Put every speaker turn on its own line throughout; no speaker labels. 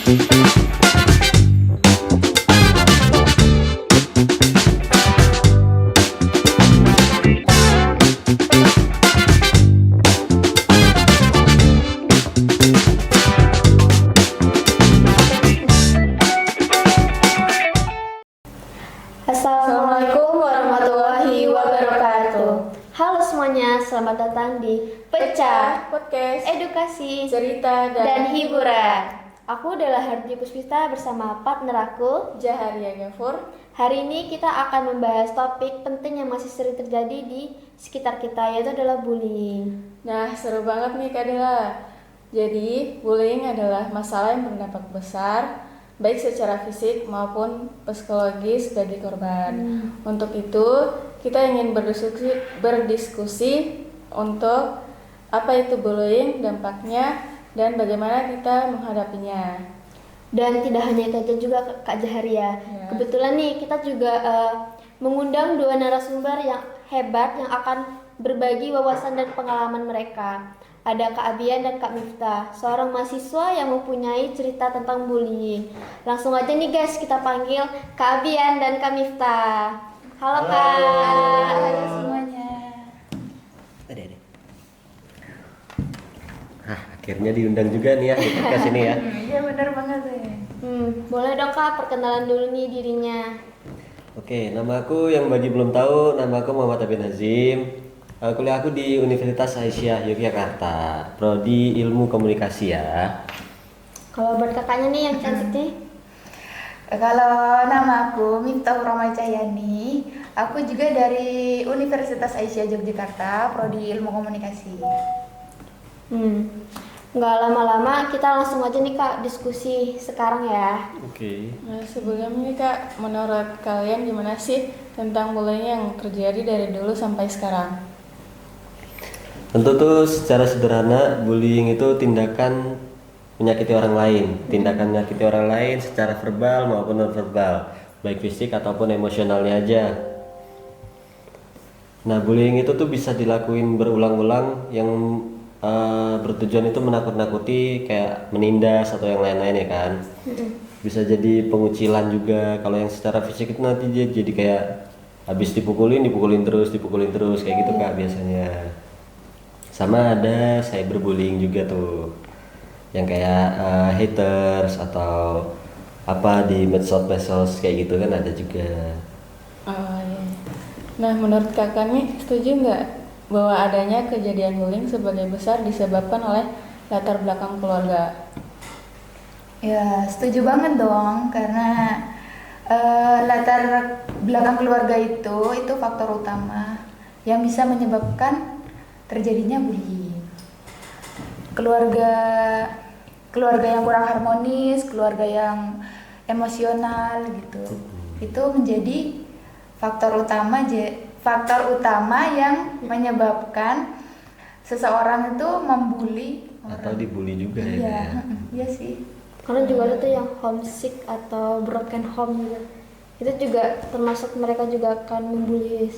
Assalamualaikum warahmatullahi wabarakatuh. Halo semuanya, selamat datang di Pecah
Podcast
Edukasi
Cerita
dan Hiburan. Aku adalah Hardi Puspita bersama partner aku
Jaharia Gafur.
Hari ini kita akan membahas topik penting yang masih sering terjadi di sekitar kita, yaitu adalah bullying.
Nah, seru banget nih Kak Dela. Jadi, bullying adalah masalah yang berdampak besar baik secara fisik maupun psikologis bagi korban. Untuk itu, kita ingin berdiskusi untuk apa itu bullying, dampaknya, dan bagaimana kita menghadapinya.
Dan tidak hanya itu aja juga Kak Jaharia.
Ya.
Kebetulan nih kita juga mengundang dua narasumber yang hebat yang akan berbagi wawasan dan pengalaman mereka. Ada Kak Abian dan Kak Miftah, seorang mahasiswa yang mempunyai cerita tentang bullying. Langsung aja nih guys, kita panggil Kak Abian dan Kak Miftah. Halo Kak.
Halo semuanya.
Akhirnya diundang juga nih ya di podcast ini ya.
Iya benar banget ya.
Boleh dong Kak, perkenalan dulu nih dirinya.
Oke, nama aku yang bagi belum tahu, nama aku Muhammad Abin Hazim. Kuliah aku di Universitas Aisyah Yogyakarta, prodi Ilmu Komunikasi ya.
Kalau buat kakaknya nih yang cantik nih.
Kalau nama aku Miftah Roma Cahyani, aku juga dari Universitas Aisyah Yogyakarta, prodi Ilmu Komunikasi.
Nggak lama-lama, kita langsung aja nih Kak diskusi sekarang ya.
Oke.
Nah, sebelumnya Kak, menurut kalian gimana sih tentang bullying yang terjadi dari dulu sampai sekarang?
Tentu tuh secara sederhana bullying itu tindakan menyakiti orang lain, tindakan menyakiti orang lain secara verbal maupun non verbal, baik fisik ataupun emosionalnya aja. Nah, bullying itu tuh bisa dilakuin berulang-ulang yang bertujuan itu menakut-nakuti, kayak menindas atau yang lain-lain ya kan. Bisa jadi pengucilan juga. Kalau yang secara fisik itu nanti dia jadi kayak habis dipukulin dipukulin terus kayak gitu Kak biasanya. Sama ada cyberbullying juga tuh, yang kayak haters atau apa di medsos kayak gitu kan ada juga.
Oh, iya. Nah, menurut kakak nih, setuju nggak bahwa adanya kejadian bullying sebagai besar disebabkan oleh latar belakang keluarga?
Ya setuju banget dong, karena latar belakang keluarga itu faktor utama yang bisa menyebabkan terjadinya bullying. Keluarga yang kurang harmonis, keluarga yang emosional gitu, itu menjadi faktor utama yang menyebabkan seseorang itu membuli
Atau
orang.
dibully juga
Iya,
ya.
iya sih.
Karena juga ada tuh yang homesick atau broken home gitu. Itu juga termasuk mereka juga akan membuli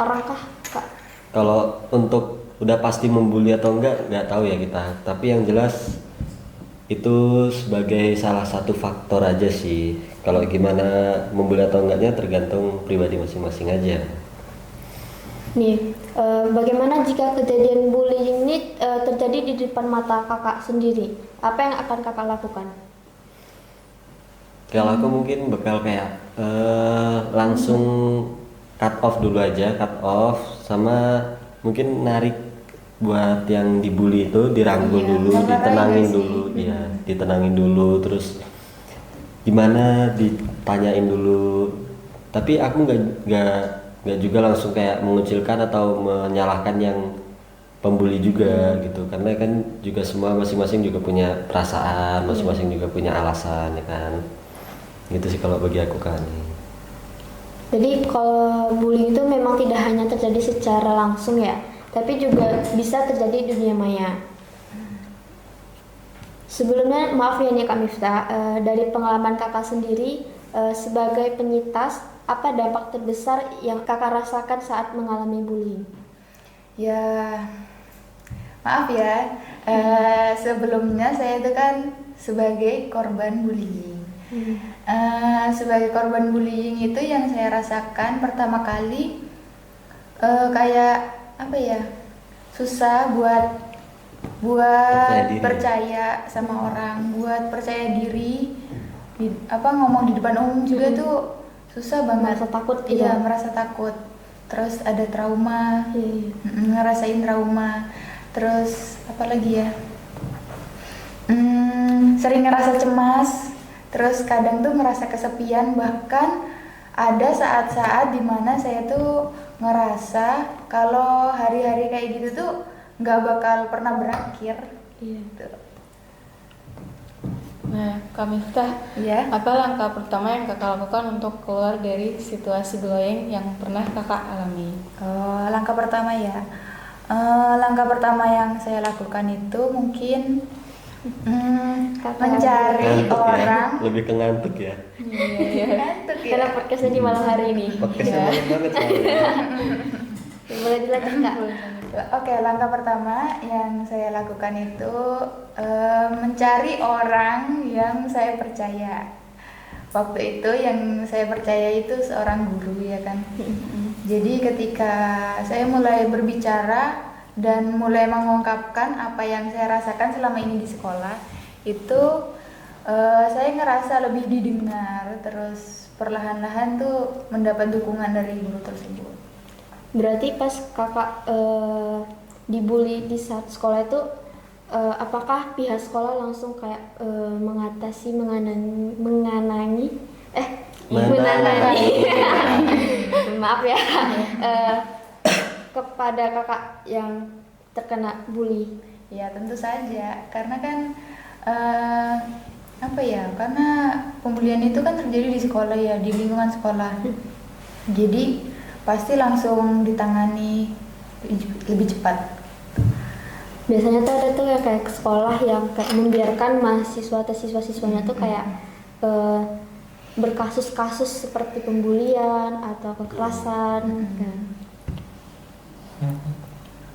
orang kah Kak?
Kalau untuk udah pasti membuli atau nggak tahu ya kita. Tapi yang jelas itu sebagai salah satu faktor aja sih. Kalau gimana membuli atau enggaknya tergantung pribadi masing-masing aja.
Nih, bagaimana jika kejadian bullying ini terjadi di depan mata kakak sendiri? Apa yang akan kakak lakukan?
Kalau aku mungkin bakal kayak langsung cut off dulu aja, sama mungkin narik buat yang dibully itu dirangkul
Iya,
dulu,
benar
ditenangin
aja sih.
dulu, ya, ditenangin dulu, terus gimana ditanyain dulu. Tapi aku nggak juga langsung kayak mengucilkan atau menyalahkan yang pembuli juga gitu, karena kan juga semua masing-masing juga punya perasaan, masing-masing juga punya alasan ya kan. Gitu sih kalau bagi aku kan.
Jadi kalau bullying itu memang tidak hanya terjadi secara langsung ya, tapi juga bisa terjadi di dunia maya. Sebelumnya maaf ya nih Kak Miftah, dari pengalaman kakak sendiri sebagai penyintas, apa dampak terbesar yang kakak rasakan saat mengalami bullying?
Ya maaf ya, Sebelumnya saya itu kan sebagai korban bullying. Sebagai korban bullying itu yang saya rasakan pertama kali kayak apa ya, susah buat percaya sama orang, buat percaya diri, ngomong di depan umum juga tuh susah banget.
Merasa takut gitu.
Iya, merasa takut. Terus ada trauma, ngerasain trauma. Terus apa lagi ya? Sering ngerasa cemas. Terus kadang tuh ngerasa kesepian. Bahkan ada saat-saat dimana saya tuh ngerasa kalau hari-hari kayak gitu tuh nggak bakal pernah berakhir. Gitu.
Nah, Kak Miftah,
Iya.
apa langkah pertama yang kakak lakukan untuk keluar dari situasi bullying yang pernah kakak alami?
Langkah pertama ya. Langkah pertama yang saya lakukan itu mungkin mencari
Ngantuk ya?
orang.
Lebih ke ngantuk ya.
Iya.
Ngantuk ya.
Karena podcastnya di malam hari ini.
Podcastnya malam banget soalnya.
Boleh dilanjut Kak.
Oke, langkah pertama yang saya lakukan itu mencari orang yang saya percaya. Waktu itu yang saya percaya itu seorang guru ya kan. Jadi ketika saya mulai berbicara dan mulai mengungkapkan apa yang saya rasakan selama ini di sekolah, itu saya ngerasa lebih didengar, terus perlahan-lahan tuh mendapat dukungan dari guru tersebut.
Berarti pas kakak dibully di saat sekolah itu, apakah pihak sekolah langsung kayak mengatasi, mengenangi, maaf ya, kepada kakak yang terkena bully?
Ya tentu saja, karena kan karena pembulian itu kan terjadi di sekolah ya, di lingkungan sekolah. Jadi pasti langsung ditangani lebih cepat.
Biasanya tuh ada tuh ya kayak ke sekolah yang kayak membiarkan mahasiswa atau siswa-siswanya tuh kayak berkasus-kasus seperti pembulian atau kekerasan.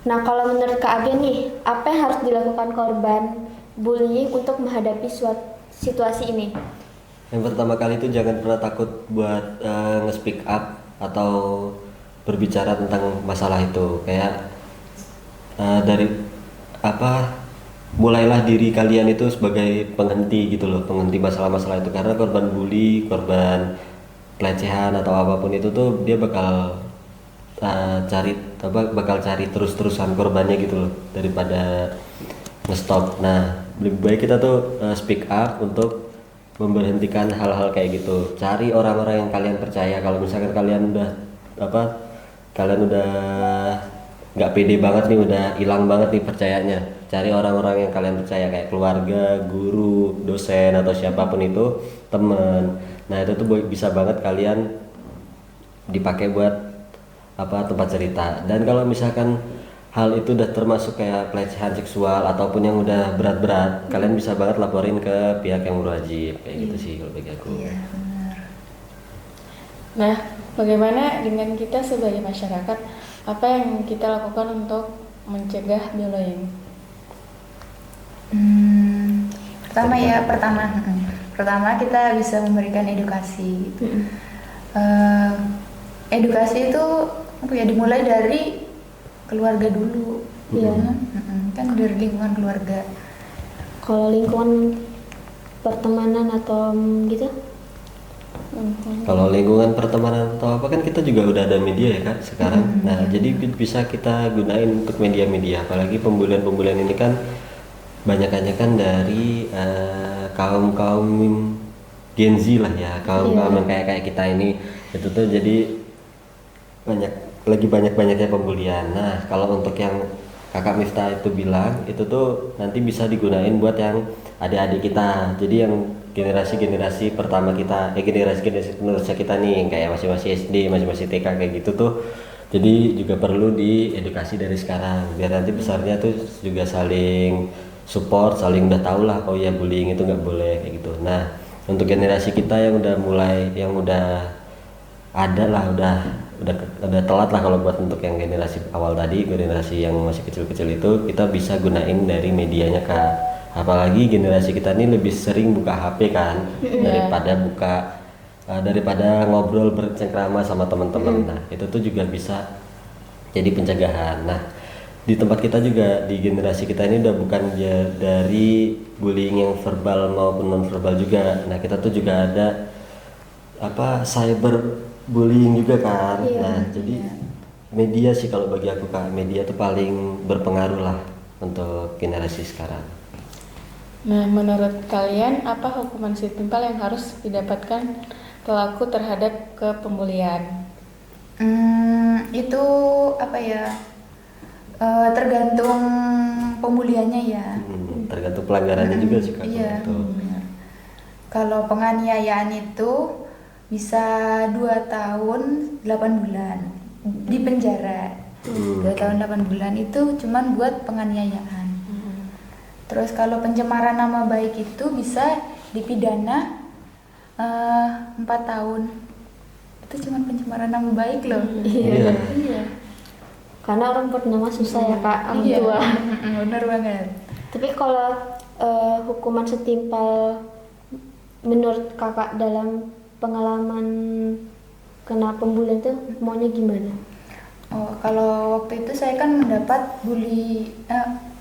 Nah, kalau menurut Kak Agen nih, apa yang harus dilakukan korban bullying untuk menghadapi situasi ini?
Yang pertama kali itu jangan pernah takut buat nge-speak up atau berbicara tentang masalah itu. Kayak mulailah diri kalian itu sebagai penghenti gitu loh, penghenti masalah-masalah itu. Karena korban bully, korban pelecehan atau apapun itu tuh dia bakal cari terus-terusan korbannya gitu loh, daripada nge-stop. Nah, lebih baik kita tuh speak up untuk memberhentikan hal-hal kayak gitu. Cari orang-orang yang kalian percaya. Kalau misalkan kalian udah nggak pede banget nih, udah hilang banget nih percayanya, cari orang-orang yang kalian percaya, kayak keluarga, guru, dosen, atau siapapun itu, temen. Nah, itu tuh bisa banget kalian dipakai buat tempat cerita. Dan kalau misalkan hal itu udah termasuk kayak pelecehan seksual ataupun yang udah berat-berat, kalian bisa banget laporin ke pihak yang berwajib, kayak gitu sih kalau bagi aku.
Iya, benar.
Nah, bagaimana dengan kita sebagai masyarakat? Apa yang kita lakukan untuk mencegah bullying?
Pertama kita bisa memberikan edukasi. Edukasi itu dimulai dari keluarga dulu.
Iya.
Kan dari lingkungan keluarga.
Kalau lingkungan pertemanan atau gitu?
Kalau lingkungan pertemanan atau apa kan kita juga udah ada media ya Kak sekarang. Nah, jadi bisa kita gunain untuk media-media. Apalagi pembulian-pembulian ini kan banyakannya kan dari kaum Gen Z lah ya, kaum yang kayak kita ini. Itu tuh jadi banyak-banyaknya pembulian. Nah, kalau untuk yang Kakak Miftah itu bilang, itu tuh nanti bisa digunain buat yang adik-adik kita. Jadi yang generasi pertama kita, generasi penerusnya kita nih, kayak masih SD, masih TK kayak gitu tuh. Jadi juga perlu diedukasi dari sekarang, biar nanti besarnya tuh juga saling support, saling udah tahu lah, oh ya bullying itu nggak boleh kayak gitu. Nah, untuk generasi kita yang udah ada lah, udah telat lah kalau buat untuk yang generasi awal tadi, generasi yang masih kecil-kecil itu kita bisa gunain dari medianya Kak. Apalagi generasi kita ini lebih sering buka HP kan daripada ngobrol bercengkrama sama teman-teman. Nah, itu tuh juga bisa jadi pencegahan. Nah, di tempat kita juga di generasi kita ini udah bukan dari bullying yang verbal maupun non verbal juga. Nah, kita tuh juga ada cyber bullying juga kan. Nah, jadi media sih kalau bagi aku Kak, media tuh paling berpengaruh lah untuk generasi sekarang.
Nah, menurut kalian apa hukuman setimpal yang harus didapatkan pelaku terhadap pembulian?
Itu tergantung pembuliannya ya.
Tergantung pelanggarannya juga sih Kak.
Iya.
Gitu.
Kalau penganiayaan itu bisa 2 tahun 8 bulan di penjara. 2 tahun 8 bulan itu cuman buat penganiayaan. Terus kalau pencemaran nama baik itu bisa dipidana 4 tahun. Itu cuman pencemaran nama baik loh.
Iya.
Iya.
Karena orang buat nama susah ya Kak, orang
Iya.
tua.
Bener banget.
Tapi kalau hukuman setimpal menurut Kakak dalam pengalaman kena pembulian tuh maunya gimana?
Oh, kalau waktu itu saya kan mendapat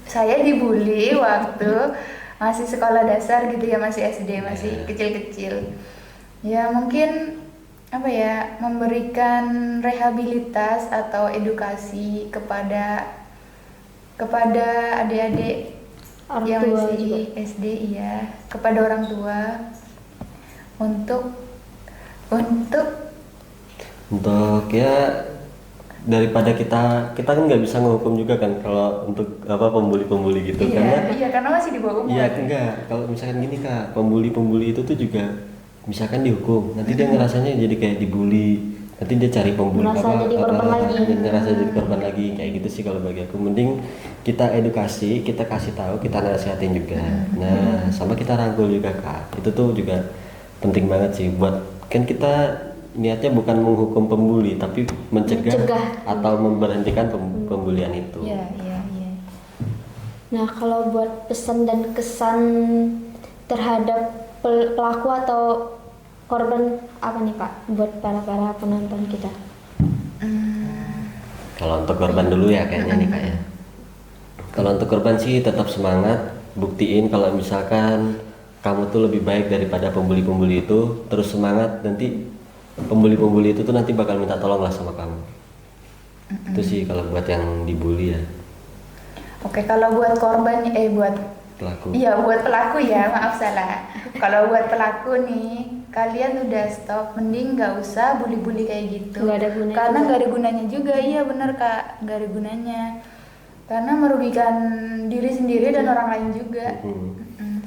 saya dibully waktu masih sekolah dasar gitu ya, masih SD, masih kecil-kecil. Ya mungkin memberikan rehabilitas atau edukasi kepada adik-adik
Orang
yang
tua
masih
juga.
SD, iya, kepada orang tua untuk
Ya daripada kita kan nggak bisa ngehukum juga kan kalau untuk pembuli gitu
karena masih di bawah umur.
iya enggak, kalau misalkan gini Kak, pembuli itu tuh juga misalkan dihukum, nanti dia ngerasanya jadi kayak dibully, nanti dia cari pembuli
Merasa jadi korban lagi.
ngerasa jadi korban lagi kayak gitu sih. Kalau bagi aku mending kita edukasi, kita kasih tahu, kita nasihatin juga. Nah, sama kita rangkul juga Kak, itu tuh juga penting banget sih buat, kan kita niatnya bukan menghukum pembuli tapi mencegah atau memberhentikan pembulian itu.
Iya.
Nah, kalau buat pesan dan kesan terhadap pelaku atau korban apa nih Kak buat para penonton kita?
Kalau untuk korban dulu ya kayaknya nih Kak ya. Kalau untuk korban sih tetap semangat, buktiin kalau misalkan kamu tuh lebih baik daripada pembuli-pembuli itu, terus semangat, nanti pembuli-pembuli itu tuh nanti bakal minta tolong lah sama kamu. Itu sih kalau buat yang dibully ya.
Oke, kalau buat korban buat
Pelaku.
iya, buat pelaku ya, maaf salah. Kalau buat pelaku nih, kalian udah stop, mending nggak usah bully-bully kayak gitu.
Nggak ada gunanya
Karena
juga.
nggak ada gunanya juga, iya bener Kak, nggak ada gunanya. Karena merugikan diri sendiri dan orang lain juga.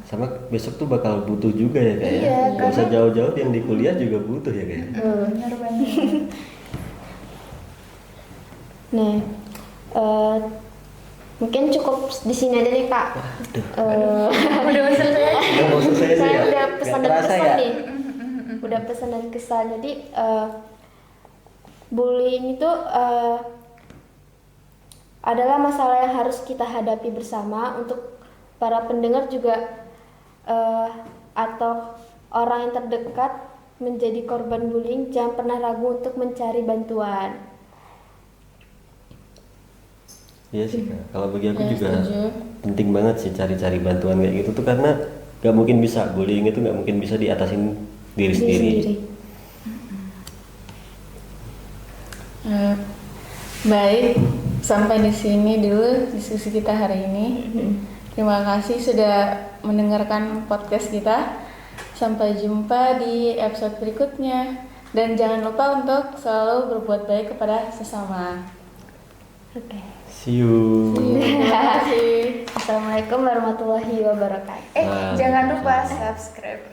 Sama besok tuh bakal butuh juga ya Kak ya.
Iya,
Nggak usah
karena-
jauh-jauh, yang di kuliah juga butuh ya Kak ya.
Bener banget.
Nih, mungkin cukup di sini aja nih Kak.
Udah selesai aja.
Udah mau selesai sih
Saya
ya.
udah pesan
Nggak
dan
terasa
kesan
ya.
nih. Udah pesan dan kesan. Jadi bullying itu adalah masalah yang harus kita hadapi bersama. Untuk para pendengar juga atau orang yang terdekat menjadi korban bullying, jangan pernah ragu untuk mencari bantuan.
Iya sih Kak. Kalau bagi aku
Ya,
juga
setuju.
penting banget sih cari-cari bantuan kayak gitu tuh, karena nggak mungkin bisa, bullying itu nggak mungkin bisa diatasin diri sendiri.
Baik, sampai di sini dulu diskusi kita hari ini. Terima kasih sudah mendengarkan podcast kita. Sampai jumpa di episode berikutnya. Dan jangan lupa untuk selalu berbuat baik kepada sesama.
Oke.
See you.
Terima kasih.
Assalamualaikum warahmatullahi wabarakatuh.
Jangan lupa subscribe.